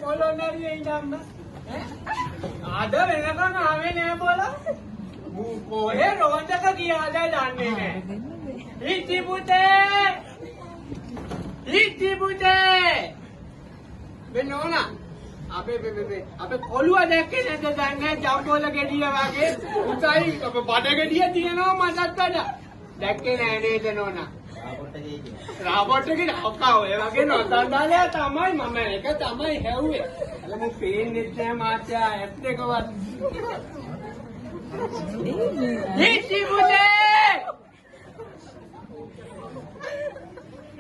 පොළොන්නරියේ ඉඳන්ම අද වෙනකන් ආවේ නෑ බෝලා. කොහේ රොන්දක ගියාද දන්නේ නෑ. ඉති පුතේ වෙනෝනා අපේ කොළුව දැක්කේ නැද්ද දැන්නේ ජම්බෝල ගෙඩිය වගේ උසයි බඩ ගෙඩිය තියෙනවා මටත් වඩා දැක්කේ නෑ නේද නෝනා. රාබෝට් එකේ ඔක්කා ඔය වගේ නොතන්දාලයා තමයි මම එක තමයි හැව්වේ. අල මු පේන්නේ නැහැ මාත්‍යා ඇස් දෙකවත්. ඉති පුතේ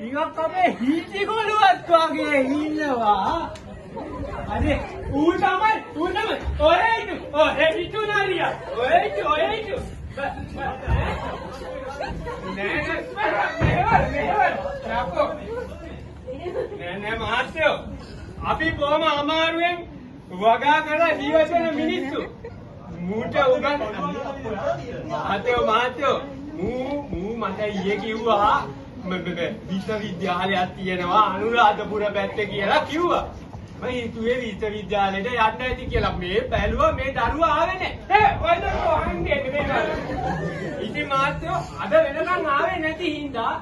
ඉවක් අපේ හිටි කොළුවත් වගේ ඉන්නවා. අනේ ඌ තමයි ඔය හිටු නාලියා ඔය හිටු නෑ මහත්තයෝ අපි බොහොම අමාරුවෙන් වගා කරලා ජීවත් වෙන මිනිස්සු මූට උගන් මහත්තයෝ මූ මට ඊයේ කිව්වා විශ්වවිද්‍යාලයක් තියෙනවා අනුරාධපුර පැත්තේ කියලා කිව්වා. මම හිතුවේ විශ්වවිද්‍යාලෙට යන්න ඇති කියලා. මේ බැලුවා මේ දරුවා ආවේ නෑ. ඔය දරුවා අහන්නේ මේ. ඉතින් මාත්‍යෝ අද වෙනකන් ආවේ නැති හින්දා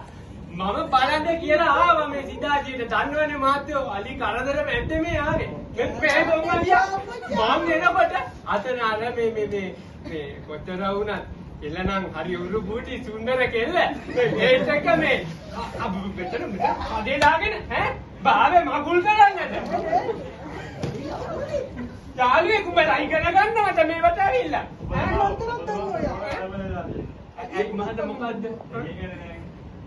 මම බලන්න කියලා ආවා මේ සිතාජිට. දන්නවනේ මාත්‍යෝ අලි කරදර මැද්දේ මේ ආවේ. මේ බොම්මලියා මම එනකොට අතන අර මේ කොතර වුණත් එළනම් හරි උරු බූටි සුන්දර කෙල්ල. ඒත් එක මේ මෙතන කඩේ දාගෙන බාවේ මගුල් කරන්නද? යාළුවෙක් උඹ ලයි කරගන්නවද මේවට ඇවිල්ලා? ඒ මහත මොකද්ද? ඉගෙන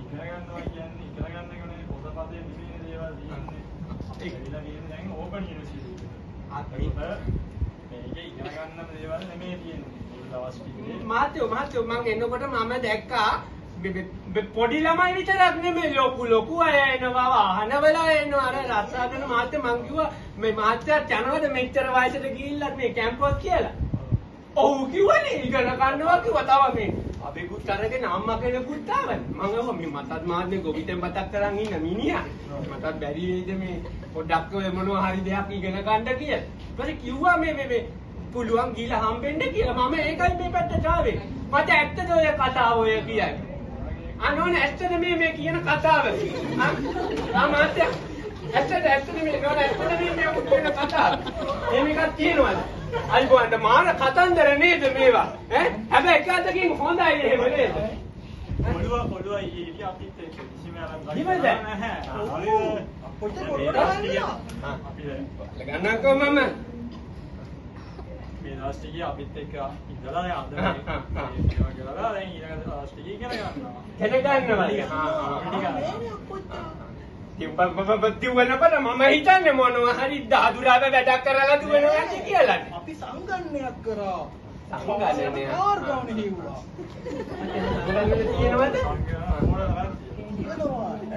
ගන්නවා කියන්නේ ඉගෙන ගන්න කෙනේ පොතපතේ නිමිනේ දේවල් තියෙන්නේ. ඒකilla කියන්නේ දැන් ඕපන් යුනිවර්සිටි. මේක ඉගෙන ගන්නම දේවල් නෙමෙයි තියෙන්නේ. මාත්‍යෝ මම එනකොට මම දැක්කා පොඩි ළමයි විතරක් නෙමෙයි ලොකු අය එනවා වාහනවල එනවා. අර රස්සාදන මාත්‍ය මං කිව්වා මේ මාත්‍යාත් යනවද මෙච්චර වයසට ගිහිල්ලත් මේ කැම්පස් කියලා. ඔව් කිව්වනේ ඉගෙන ගන්නවා කිව්වා. තව මේ අපේකුත් අරගෙන අම්මා කෙනෙකුත් ආවනේ. මම අහුවා මේ මටත් මාන්නේ ගොවිතැන් බතක් කරන් ඉන්න මිනිහා. මටත් බැරි වෙයිද මේ පොඩ්ඩක් ඔය මොනවා හරි දෙයක් ඉගෙන ගන්න කියලා. ඊපස්සේ කිව්වා මේ පුළුවන් ගිහලා හම්බෙන්න කියලා. මම ඒකයි මේ පැත්තට ආවේ. මට ඇත්තද ඔය කතාව ඔය කියන්නේ? අනෝන ඇත්තද මේ කියන කතාව? මාත්‍ය ඇත්තද මේ නෝන ඇත්තද මේ කියන කතාව? මේකක් තියෙනවද? අයිබෝන්ට මාන කතන්දර නේද මේවා? හැබැයි එක අතකින් හොඳයි එහෙම නේද? පොඩුව ඊටි අපිත් කිසිම ආරම්භයක් නැහැ. අපිට ගන්නකෝ මම මේ ලාස්ටිකේ අපිත් එක්ක ඉඳලා අද මේ ගලලා දැන් ඊළඟ ලාස්ටිකේ ඉගෙන ගන්නවා. දිවනපට මම හිතන්නේ මොනවා හරි දාදුරාව වැඩක් කරලා දුවනවා කියලා. අපි සංගණනයක් කරා. සංගණනයක් ආර්ගාවනේ හිව්වා. තියෙනවද?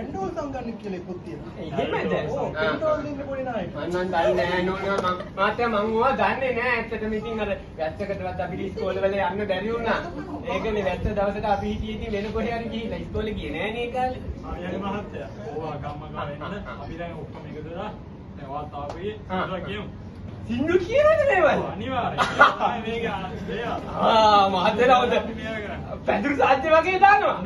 එන්ඩෝල් සංගණනය කියලා එකක් තියෙනවා. එහෙමද? එන්ඩෝල් ඉන්නේ පොඩි නෑ. මම දන්නේ නෑ නෝනා මාත්‍යා මම ඕවා දන්නේ නෑ. ඇත්තටම ඉතින් අර වැස්සකටවත් අපි ඉස්කෝලේ වල යන්න බැරි වුණා. ඒකනේ වැස්ස දවසට අපි හිටියේ වෙන කොහේ හරි ගිහිල්ලා ඉස්කෝලේ ගියේ නෑ නේ කාලේ. ආයෙත් මහත්තයා. ඕවා කම්මකා වෙන්න අපි දැන් ඔක්කොම එකතු වෙලා දැන් වාත් ආවේ ඉතලා කියමු. සින්දු කියනද මේවල්? අනිවාර්යයෙන්. මේක මහත්තයාවද පැදුරු සාජ්‍ය වගේ දානවා.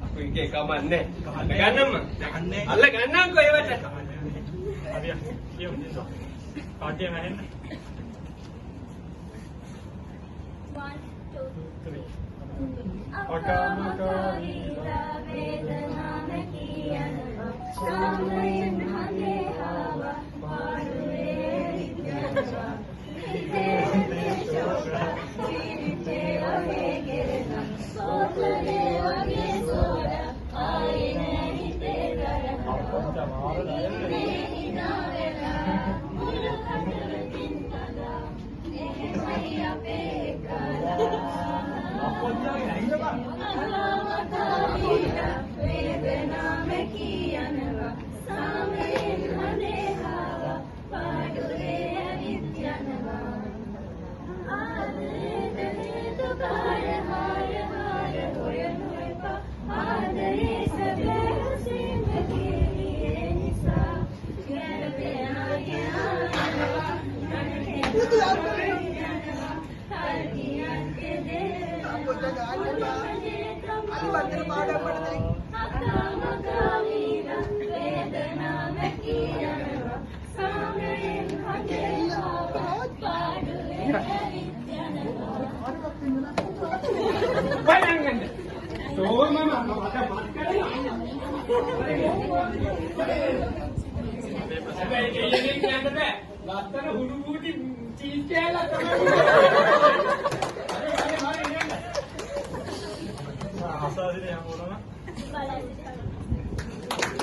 අපි එක කමන්නේ. ගන්නම්ම. අල්ල ගන්නම්කෝ ඒවට. අපි කියමු දෙන්න. පාටිය නැහෙන්න. 1 2 3 අකමකාරී වේදනාම කියනවා සාමයෙන් හදේ ආවා පාඩුවේ විද්‍යාවා ඉතේ ශෝක ජීවිතේ වගේ ගෙරන සෝතලේ වගේ සෝඩ ආයේ හිතේ දරනවා ඉන්නේ ඉනාවෙලා මුළු කතරකින් නදා එහෙමයි අපේ කලා වේදනාම කියනවා සාමයෙන් හදේ ආවා පාඩුවේ විද්‍යාවා ආදරේ දුකාර හාර හාර හොයනවා ආදරේ සැබෑ සිංහකේ නිසා වන්දන පාඩම් වල දැන් බලන්න. සෝම මම මට හැබැයි කියන්නේ කියන්න බෑ. ලස්සන හුඩු බූටි චීස් කෑල්ලක් තමයි. හරි හරි හරි. අසාදිනේ හැමෝටම බලන්න.